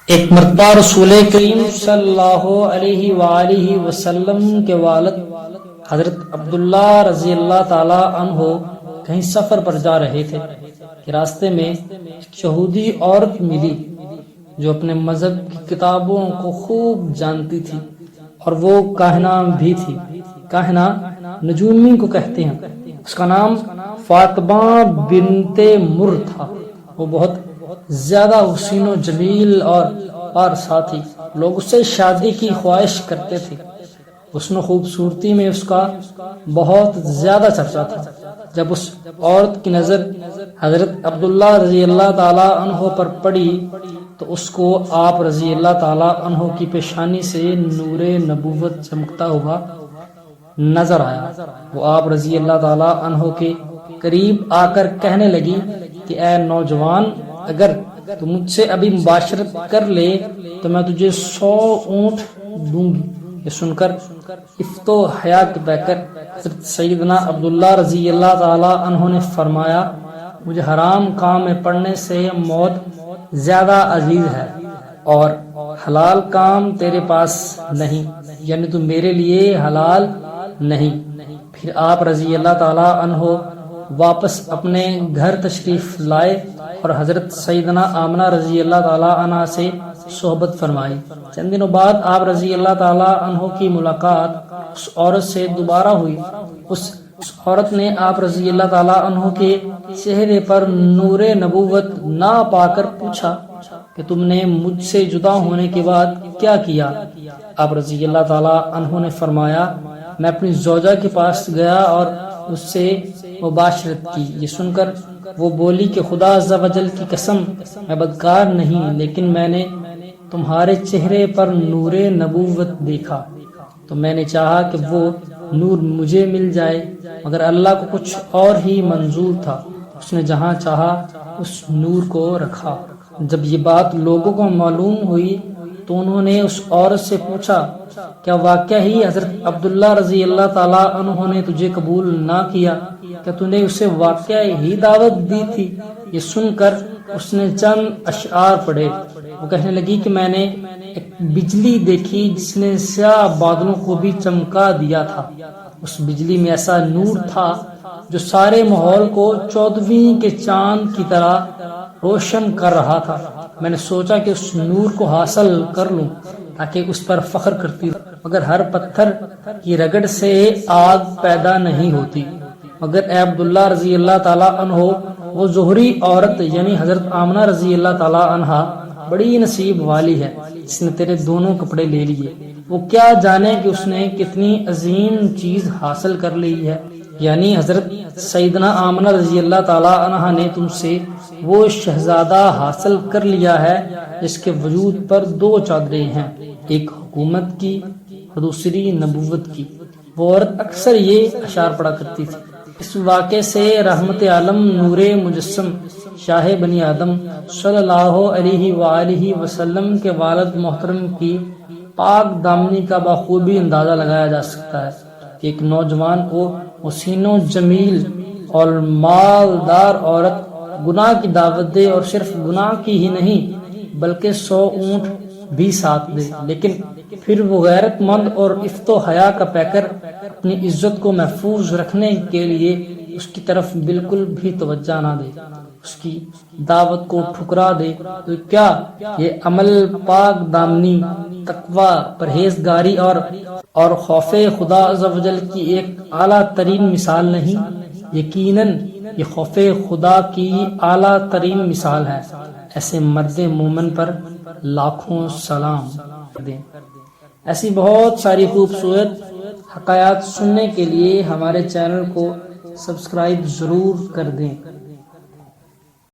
ایک مرتبہ رسول کریم صلی اللہ علیہ وآلہ وسلم کے والد حضرت عبداللہ رضی اللہ تعالی عنہ کہیں سفر پر جا رہے تھے کہ راستے میں ایک یہودی عورت ملی جو اپنے مذہب کی کتابوں کو خوب جانتی تھی، اور وہ کاہنہ بھی تھی۔ کاہنہ نجومی کو کہتے ہیں۔ اس کا نام فاطمہ بنت مر تھا۔ وہ بہت زیادہ حسین و جمیل اور ساتھی لوگ اس سے شادی کی خواہش کرتے تھے۔ حسن و خوبصورتی میں اس کا بہت زیادہ چرچا تھا۔ جب اس عورت کی نظر حضرت عبداللہ رضی اللہ تعالی عنہ پر پڑی تو اس کو آپ رضی اللہ تعالی عنہ کی پیشانی سے نور نبوت چمکتا ہوا نظر آیا۔ وہ آپ رضی اللہ تعالی عنہ کے قریب آ کر کہنے لگی کہ اے نوجوان، اگر تو مجھ سے ابھی مباشرت کر لے تو میں تجھے 100 اونٹ دوں گی۔ یہ سن کر افت و حیا کے پیکر حضرت سیدنا عبداللہ رضی اللہ تعالی عنہ نے فرمایا، مجھے حرام کام میں پڑنے سے موت زیادہ عزیز ہے، اور حلال کام تیرے پاس نہیں، یعنی تو میرے لیے حلال نہیں۔ پھر آپ رضی اللہ تعالی عنہ واپس اپنے گھر تشریف لائے اور حضرت سیدنا آمنہ رضی اللہ تعالی عنہ سے صحبت فرمائی۔ چند دنوں بعد آپ رضی اللہ تعالی عنہ کی ملاقات اس عورت سے دوبارہ ہوئی۔ اس عورت نے آپ رضی اللہ تعالی عنہ کے چہرے پر نور نبوت نہ پا کر پوچھا کہ تم نے مجھ سے جدا ہونے کے بعد کیا کیا؟ آپ رضی اللہ تعالی عنہ نے فرمایا، میں اپنی زوجہ کے پاس گیا اور اس سے مباشرت کی۔ یہ سن کر وہ بولی کہ خدا عز و جل کی قسم، میں بدکار نہیں، لیکن میں نے تمہارے چہرے پر نور نبوت دیکھا تو میں نے چاہا کہ وہ نور مجھے مل جائے، مگر اللہ کو کچھ اور ہی منظور تھا، اس نے جہاں چاہا اس نور کو رکھا۔ جب یہ بات لوگوں کو معلوم ہوئی تو انہوں نے اس عورت سے پوچھا، کیا واقعہ ہی حضرت عبداللہ رضی اللہ تعالی عنہ نے تجھے قبول نہ کیا؟ کیا تو نے اسے واقعہ ہی دعوت دی تھی؟ یہ سن کر اس نے چند اشعار پڑھے۔ وہ کہنے لگی کہ میں نے ایک بجلی دیکھی جس نے سیاہ بادلوں کو بھی چمکا دیا تھا۔ اس بجلی میں ایسا نور تھا جو سارے ماحول کو 14ویں کے چاند کی طرح روشن کر رہا تھا۔ میں نے سوچا کہ اس نور کو حاصل کر لوں تاکہ اس پر فخر کرتی رہوں، مگر ہر پتھر کی رگڑ سے آگ پیدا نہیں ہوتی۔ مگر اے عبداللہ رضی اللہ تعالی عنہ، وہ ظہری عورت یعنی حضرت آمنہ رضی اللہ تعالی عنہ بڑی نصیب والی ہے جس نے تیرے دونوں کپڑے لے لیے۔ وہ کیا جانے کہ اس نے کتنی عظیم چیز حاصل کر لی ہے، یعنی حضرت سیدنا آمنہ رضی اللہ تعالی عنہ نے تم سے وہ شہزادہ حاصل کر لیا ہے جس کے وجود پر 2 چادریں ہیں، ایک حکومت کی اور دوسری نبوت کی۔ وہ عورت اکثر یہ اشعار پڑھا کرتی تھی۔ اس واقعے سے رحمت عالم نور مجسم شاہ بنی آدم صلی اللہ علیہ وآلہ وسلم کے والد محترم کی پاک دامنی کا بخوبی اندازہ لگایا جا سکتا ہے کہ ایک نوجوان کو حسین و جمیل اور مالدار عورت گناہ کی دعوت دے، اور صرف گناہ کی ہی نہیں بلکہ 100 اونٹ بھی ساتھ دے، لیکن پھر وہ غیرت مند اور افت و حیا کا پیکر اپنی عزت کو محفوظ رکھنے کے لیے اس کی طرف بالکل بھی توجہ نہ دے، اس کی دعوت کو ٹھکرا دے، تو کیا یہ عمل پاک دامنی، تقوی، پرہیزگاری اور خوف خدا عز و جل کی ایک اعلیٰ ترین مثال نہیں؟ یقیناً یہ خوف خدا کی اعلیٰ ترین مثال ہے۔ ایسے مرد مومن پر لاکھوں سلام دیں۔ ایسی بہت ساری خوبصورت حکایات سننے کے لیے ہمارے چینل کو سبسکرائب ضرور کر دیں۔